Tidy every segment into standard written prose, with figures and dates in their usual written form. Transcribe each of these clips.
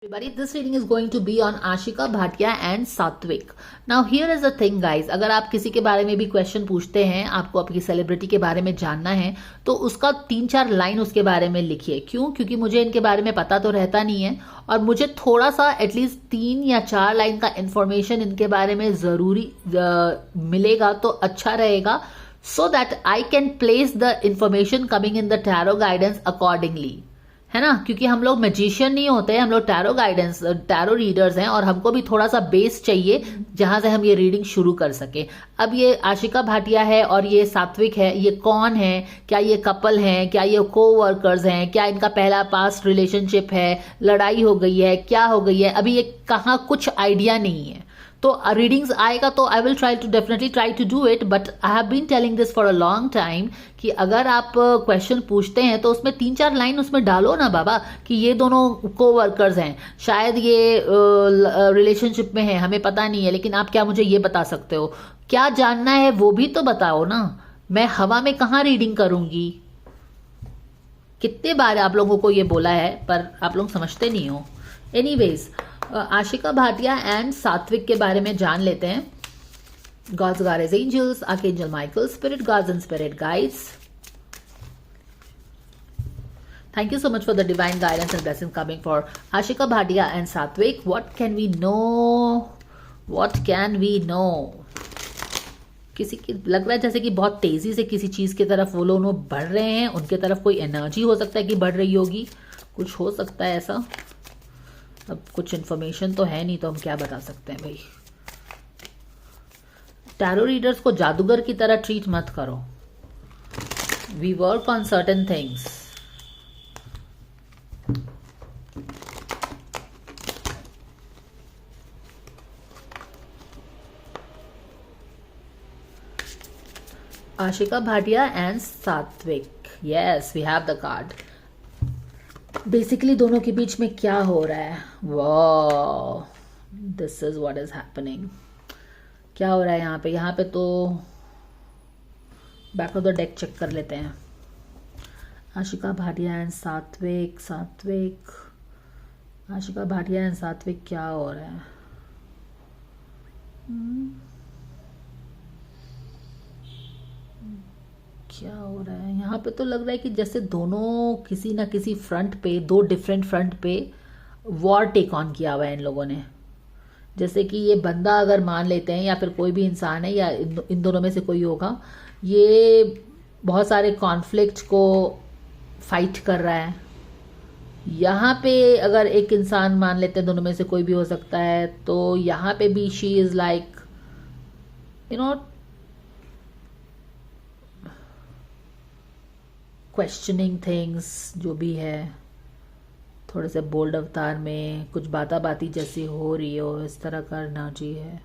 Everybody, this reading is going to be on Ashika Bhatia and Satvik. Now here is the thing guys, अगर आप किसी के बारे में भी क्वेश्चन पूछते हैं, आपको आपकी सेलिब्रिटी के बारे में जानना है, तो उसका 3-4 लाइन उसके बारे में लिखिए। क्यों? क्योंकि मुझे इनके बारे में पता तो रहता नहीं है और मुझे थोड़ा सा एटलीस्ट 3 या 4 लाइन का इंफॉर्मेशन इनके बारे में ज़रूरी मिलेगा तो अच्छा रहेगा, so that I can place the information coming in the tarot guidance accordingly. है ना? क्योंकि हम लोग मैजिशियन नहीं होते हैं, हम लोग टैरो रीडर्स हैं और हमको भी थोड़ा सा बेस चाहिए जहां से हम ये रीडिंग शुरू कर सके। अब ये आशिका भाटिया है और ये सात्विक है, ये कौन है? क्या ये कपल हैं? क्या ये को वर्कर्स हैं? क्या इनका पहला पास्ट रिलेशनशिप है? लड़ाई हो गई है? क्या हो गई है? अभी ये कहाँ, कुछ आइडिया नहीं है। तो रीडिंग्स आएगा तो I will definitely try to do it, but I have been telling this for a long time कि अगर आप क्वेश्चन पूछते हैं तो उसमें 3-4 लाइन उसमें डालो ना बाबा, कि ये दोनों को वर्कर्स हैं, शायद ये रिलेशनशिप में है, हमें पता नहीं है, लेकिन आप क्या मुझे ये बता सकते हो? क्या जानना है वो भी तो बताओ ना। मैं हवा में कहाँ रीडिंग करूंगी? कितने बार आप लोगों को ये बोला है पर आप लोग समझते नहीं हो। एनीवेज, आशिका भाटिया एंड सात्विक के बारे में जान लेते हैं। God's guardians, angels, Archangel Michael, spirit guards and spirit guides. Thank you so much for the divine guidance and blessings coming for Ashika Bhatia and Satvik. What can we know? What can we know? किसी की लग रहा है जैसे कि बहुत तेजी से किसी चीज की तरफ वो लोग बढ़ रहे हैं, उनके तरफ कोई एनर्जी हो सकता है कि बढ़ रही होगी, कुछ हो सकता है ऐसा। अब कुछ इन्फॉर्मेशन तो है नहीं तो हम क्या बता सकते हैं भाई। टैरो रीडर्स को जादूगर की तरह ट्रीट मत करो। We work on certain things. Ashika Bhatia and Satvik, yes we have the card. Basically दोनों के बीच में क्या हो रहा है? वाह, this is what is happening. क्या हो रहा है यहाँ पे तो back of the deck check कर लेते हैं। आशिका भाटिया एंड सात्विक, आशिका भाटिया एंड सात्विक, क्या हो रहा है? क्या हो रहा है यहाँ पे? तो लग रहा है कि जैसे दोनों किसी ना किसी फ्रंट पे, 2 डिफरेंट फ्रंट पे वॉर टेक ऑन किया हुआ है इन लोगों ने। जैसे कि ये बंदा अगर मान लेते हैं या फिर कोई भी इंसान है या इन दोनों में से कोई होगा, ये बहुत सारे कॉन्फ्लिक्ट को फाइट कर रहा है। यहाँ पे अगर एक इंसान मान लेते हैं, दोनों में से कोई भी हो सकता है, तो यहाँ पे भी she is like you know questioning things, जो भी है, थोड़े से बोल्ड अवतार में कुछ बाती जैसी हो रही हो, इस तरह का एनर्जी है।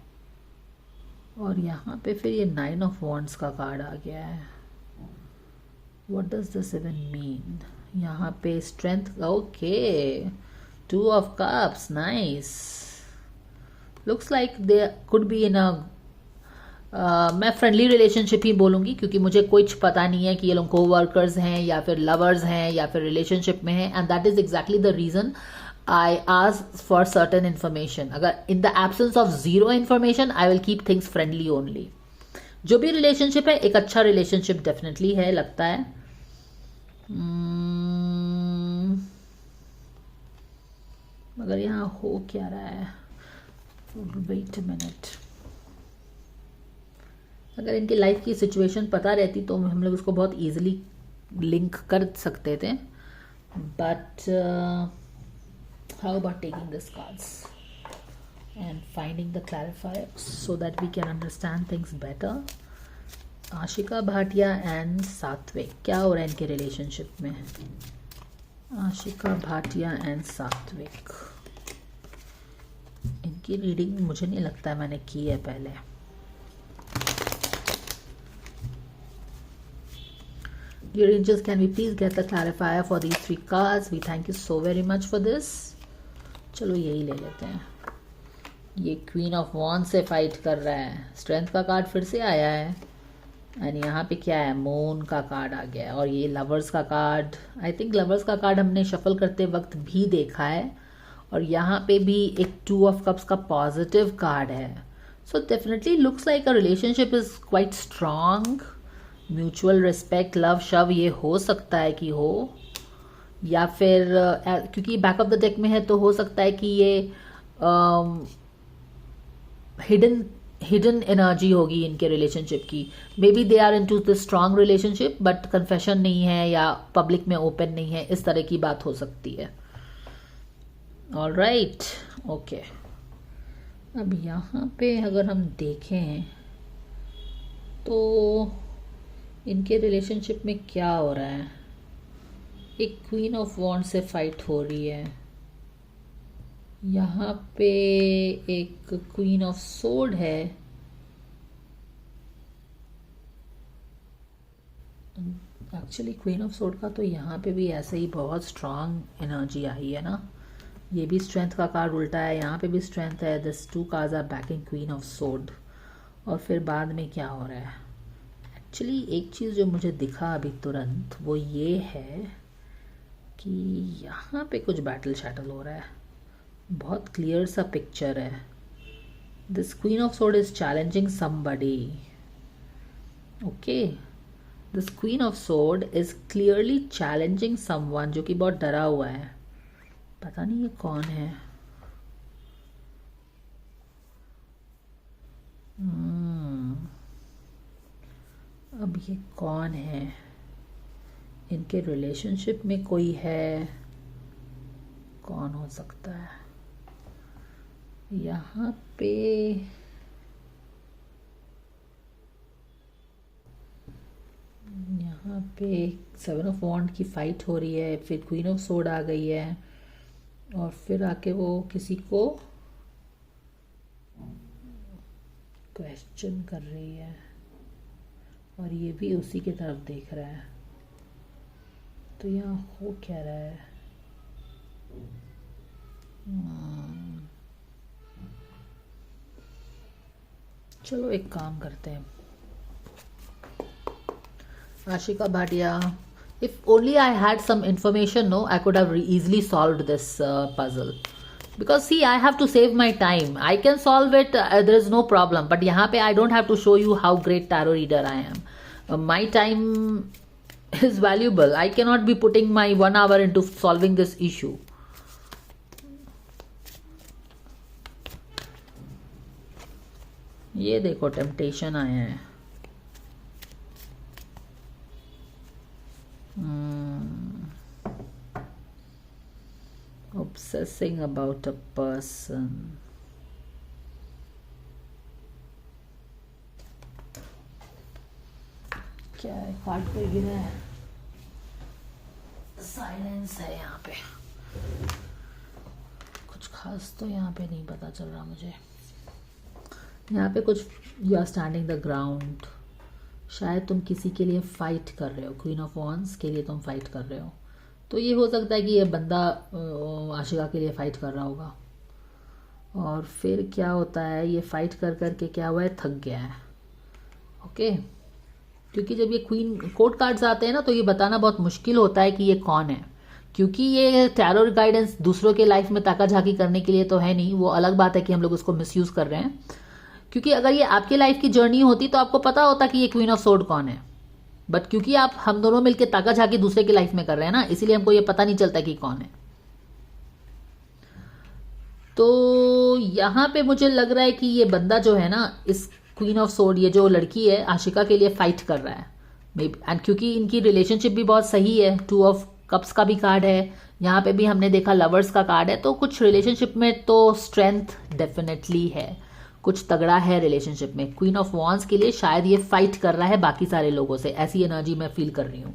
और यहाँ पे फिर ये 9 ऑफ वॉन्ड्स का कार्ड आ गया है। What does this even mean? यहाँ पे strength, okay, 2 of cups, nice. Looks like they could be in a मैं फ्रेंडली रिलेशनशिप ही बोलूंगी, क्योंकि मुझे कुछ पता नहीं है कि ये लोग को वर्कर्स हैं या फिर लवर्स हैं या फिर रिलेशनशिप में हैं, and that is exactly the reason I ask for certain information. अगर in the absence of zero information I will keep things friendly only. जो भी रिलेशनशिप है, एक अच्छा रिलेशनशिप डेफिनेटली है, लगता है। मगर यहाँ हो क्या रहा है? Wait a minute. अगर इनकी लाइफ की सिचुएशन पता रहती तो हम लोग उसको बहुत इजीली लिंक कर सकते थे, but how about taking this cards and finding the clarifier so that we can understand things better. Ashika Bhatia and Satvik, क्या हो रहा है इनके रिलेशनशिप में? आशिका भाटिया एंड सात्विक, इनकी रीडिंग मुझे नहीं लगता है मैंने की है पहले। Dear angels, can we please get the clarifier for these 3 cards? We thank you so very much for this. चलो यही ले लेते हैं। ये क्वीन ऑफ वॉन्ड से फाइट कर रहा है, स्ट्रेंथ का कार्ड फिर से आया है, एंड यहाँ पे क्या है? मून का कार्ड आ गया है, और ये लवर्स का कार्ड। आई थिंक लवर्स का कार्ड हमने शफल करते वक्त भी देखा है, और यहाँ पे भी एक 2 ऑफ कप्स का पॉजिटिव कार्ड है. So definitely looks like a relationship is quite strong. Mutual respect, love, शव ये हो सकता है कि हो, या फिर क्योंकि बैक ऑफ द डेक में है तो हो सकता है कि ये हिडन एनर्जी होगी इनके रिलेशनशिप की. Maybe they are into the strong relationship but confession नहीं है या पब्लिक में ओपन नहीं है, इस तरह की बात हो सकती है. Alright, okay. अब यहाँ पे अगर हम देखें तो इनके रिलेशनशिप में क्या हो रहा है. एक क्वीन ऑफ वॉन्ड से फाइट हो रही है. यहाँ पे एक क्वीन ऑफ सोर्ड है. एक्चुअली क्वीन ऑफ सोर्ड का तो यहाँ पे भी ऐसे ही बहुत स्ट्रांग एनर्जी आई है ना. ये भी स्ट्रेंथ का कार्ड उल्टा है, यहाँ पे भी स्ट्रेंथ है. This 2 cards are backing queen of sword. और फिर बाद में क्या हो रहा है. एक्चुअली एक चीज़ जो मुझे दिखा अभी तुरंत वो ये है कि यहाँ पे कुछ बैटल शैटल हो रहा है. बहुत क्लियर सा पिक्चर है. This queen of sword is challenging somebody. Okay, this queen of sword is clearly challenging someone जो कि बहुत डरा हुआ है. पता नहीं ये कौन है. अब ये कौन है. इनके रिलेशनशिप में कोई है. कौन हो सकता है. यहाँ पे सेवन ऑफ वॉन्ड की फाइट हो रही है. फिर क्वीन ऑफ सोर्ड आ गई है और फिर आके वो किसी को क्वेश्चन कर रही है और ये भी उसी की तरफ देख रहा है. तो यहाँ हो क्या रहा है. चलो एक काम करते हैं. Ashika Bhatia, if only I had some information, no, I could have easily solved this puzzle. Because see, I have to save my time. I can solve it, there is no problem. But यहाँ पे I don't have to show you how great tarot reader I am. My time is valuable. I cannot be putting my 1 hour into solving this issue. ये देखो temptation आया है. Obsessing about a person. क्या है. Card पे गिरा है. Silence है यहाँ पे. कुछ खास तो यहाँ पे नहीं पता चल रहा मुझे. यहाँ पे कुछ you are standing the ground. शायद तुम किसी के लिए फाइट कर रहे हो. क्वीन ऑफ वॉन्ड्स के लिए तुम फाइट कर रहे हो. तो ये हो सकता है कि ये बंदा आशिका के लिए फाइट कर रहा होगा. और फिर क्या होता है, ये फाइट कर कर के क्या हुआ है, थक गया है. ओके, क्योंकि जब ये क्वीन कोर्ट कार्ड्स आते हैं ना तो ये बताना बहुत मुश्किल होता है कि ये कौन है. क्योंकि ये टैरो गाइडेंस दूसरों के लाइफ में ताका झाकी करने के लिए तो है नहीं. वो अलग बात है कि हम लोग उसको मिसयूज कर रहे हैं. क्योंकि अगर ये आपकी लाइफ की जर्नी होती तो आपको पता होता कि ये क्वीन ऑफ सोर्ड कौन है. बट क्योंकि आप हम दोनों मिलकर ताका झाकी दूसरे की लाइफ में कर रहे हैं ना, इसीलिए हमको ये पता नहीं चलता कि कौन है. तो यहाँ पे मुझे लग रहा है कि ये बंदा जो है ना, इस क्वीन ऑफ सोर्ड, ये जो लड़की है आशिका के लिए फाइट कर रहा है. एंड क्योंकि इनकी रिलेशनशिप भी बहुत सही है. 2 ऑफ कप्स का भी कार्ड है. यहाँ पे भी हमने देखा लवर्स का कार्ड है. तो कुछ रिलेशनशिप में तो स्ट्रेंथ डेफिनेटली है. कुछ तगड़ा है रिलेशनशिप में. क्वीन ऑफ वॉन्ड्स के लिए शायद ये फाइट कर रहा है बाकी सारे लोगों से. ऐसी एनर्जी मैं फील कर रही हूँ.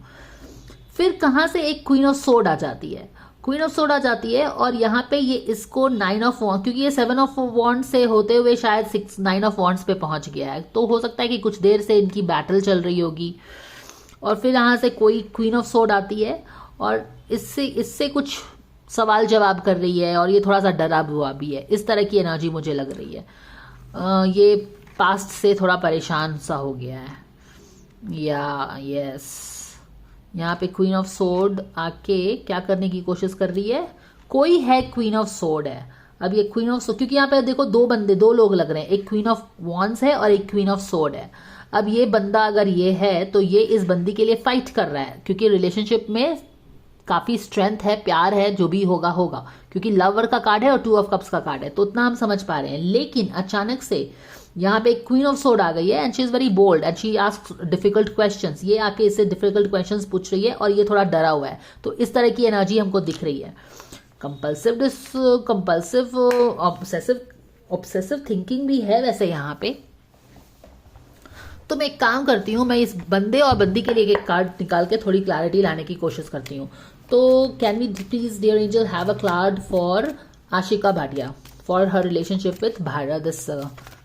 फिर कहाँ से एक क्वीन ऑफ सोर्ड आ जाती है. क्वीन ऑफ सोर्ड आ जाती है और यहाँ पे ये इसको 9 ऑफ वॉन्ड्स, क्योंकि ये 7 ऑफ वॉन्ड्स से होते हुए शायद 9 ऑफ वॉन्ड्स पे पहुंच गया है. तो हो सकता है कि कुछ देर से इनकी बैटल चल रही होगी. और फिर यहाँ से कोई क्वीन ऑफ सोर्ड आती है और इससे कुछ सवाल जवाब कर रही है. और ये थोड़ा सा डरा हुआ भी है. इस तरह की एनर्जी मुझे लग रही है. ये पास्ट से थोड़ा परेशान सा हो गया है. या यस, यहाँ पे क्वीन ऑफ सोर्ड आके क्या करने की कोशिश कर रही है, कोई है क्वीन ऑफ सोर्ड है। अब ये क्वीन ऑफ सोर्ड, क्योंकि यहाँ पे देखो दो लोग लग रहे हैं, एक क्वीन ऑफ वॉन्स है और एक क्वीन ऑफ सोर्ड है। अब ये बंदा अगर ये है तो ये इस बंदी के लिए फाइट कर रहा है, क्योंकि रिलेशनशिप में काफी स्ट्रेंथ है, प्यार है, जो भी होगा होगा, क्योंकि लवर का कार्ड है और 2 ऑफ कप्स का कार्ड है, तो उतना हम समझ पा रहे हैं। लेकिन अचानक से यहाँ पे क्वीन ऑफ सोर्ड आ गई है and she is very bold and she asks difficult questions. ये आके इससे डिफिकल्ट क्वेश्चंस पूछ रही है और ये थोड़ा डरा हुआ है, तो इस तरह की एनर्जी हमको दिख रही है। कंपल्सिव ऑब्सेसिव थिंकिंग भी है वैसे यहाँ पे। तो मैं एक काम करती हूँ, मैं इस बंदे और बंदी के लिए एक कार्ड निकाल के थोड़ी क्लैरिटी लाने की कोशिश करती हूँ। तो can we please dear angel have a card for Ashika Bhatia for her relationship with this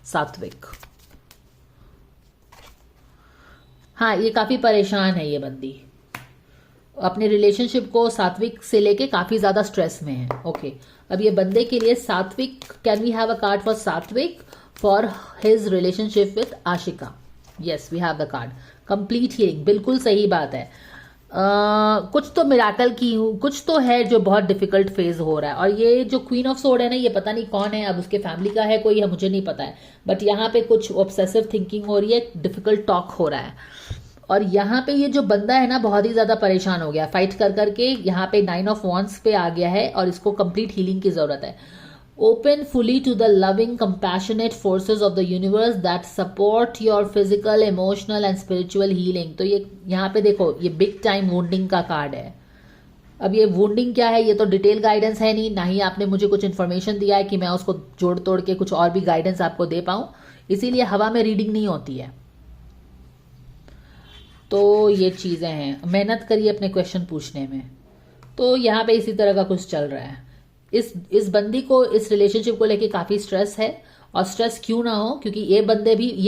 Satvik. हाँ, ये काफी परेशान है ये बंदी, अपने रिलेशनशिप को सात्विक से लेके काफी ज्यादा स्ट्रेस में है। ओके, अब ये बंदे के लिए Satvik, can we have a card for Satvik for his relationship with Ashika. Yes, we have the card complete healing. बिल्कुल सही बात है। कुछ तो मिराकल की हूँ, कुछ तो है जो बहुत डिफिकल्ट फेज हो रहा है। और ये जो क्वीन ऑफ सोर्ड है ना, ये पता नहीं कौन है, अब उसके फैमिली का है कोई, मुझे नहीं पता है, बट यहाँ पे कुछ ऑब्सेसिव थिंकिंग हो रही है, डिफिकल्ट टॉक हो रहा है। और यहाँ पे ये जो बंदा है ना, बहुत ही ज्यादा परेशान हो गया फाइट कर करके, यहाँ पे 9 ऑफ वॉन्ड्स पे आ गया है और इसको कंप्लीट हीलिंग की जरूरत है। Open fully to the loving, compassionate forces of the universe that support your physical, emotional and spiritual healing। तो ये यहाँ पे देखो, ये बिग टाइम वुंडिंग का कार्ड है। अब ये वुंडिंग क्या है, ये तो डिटेल गाइडेंस है नहीं, ना ही आपने मुझे कुछ इन्फॉर्मेशन दिया है कि मैं उसको जोड़ तोड़ के कुछ और भी गाइडेंस आपको दे पाऊं, इसीलिए हवा में रीडिंग नहीं होती है। तो ये चीजें हैं, मेहनत करिए अपने क्वेश्चन पूछने में। तो यहाँ पे इसी तरह का कुछ चल रहा है। इस बंदी को इस रिलेशनशिप को लेके काफी स्ट्रेस है, और स्ट्रेस क्यों ना हो, क्योंकि ये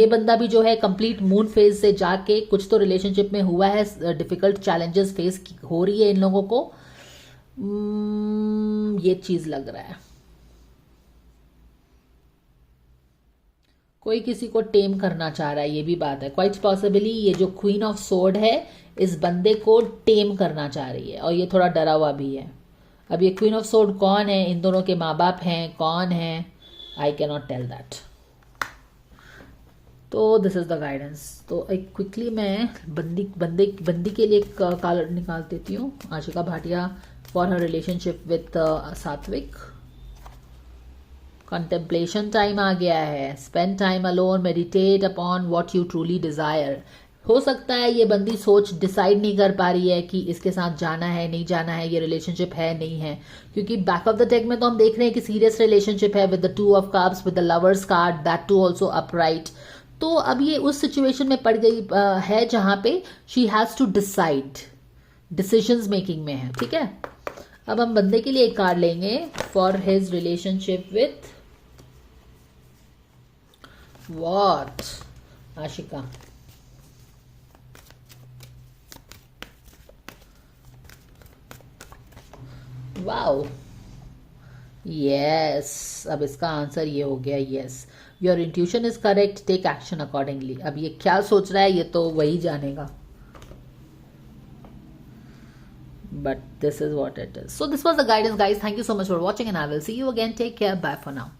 बंदा भी जो है कंप्लीट मून फेज से जाके कुछ तो रिलेशनशिप में हुआ है, डिफिकल्ट चैलेंजेस फेस हो रही है इन लोगों को। ये चीज लग रहा है, कोई किसी को टेम करना चाह रहा है, ये भी बात है। क्वाइट पॉसिबली ये जो क्वीन ऑफ सोर्ड है इस बंदे को टेम करना चाह रही है, और ये थोड़ा डरा हुआ भी है। अब ये क्वीन ऑफ सोर्ड कौन है, इन दोनों के माँ बाप हैं, कौन है, I can not tell that. तो दिस इज द गाइडेंस। तो एक क्विकली मैं बंदी के लिए कार्ड निकाल देती हूँ, Ashika Bhatia for her relationship with सात्विक। कंटेम्पलेशन टाइम आ गया है। Spend time alone, meditate upon what you truly desire. हो सकता है ये बंदी डिसाइड नहीं कर पा रही है कि इसके साथ जाना है नहीं जाना है, ये रिलेशनशिप है नहीं है, क्योंकि बैक ऑफ द डेक में तो हम देख रहे हैं कि सीरियस रिलेशनशिप है with the 2 of cups, with the lovers card, that too also upright. तो अब ये उस सिचुएशन में पड़ गई है जहां पे she has to decide, decisions making में है। ठीक है, अब हम बंदे के लिए एक कार्ड लेंगे for his relationship with what Ashika. Wow, yes, अब इसका आंसर ये हो गया, yes, your intuition is correct, take action accordingly. अब ये क्या सोच रहा है ये तो वही जानेगा, but this is what it is. So this was the guidance, guys. Thank you so much for watching and I will see you again. Take care. Bye for now.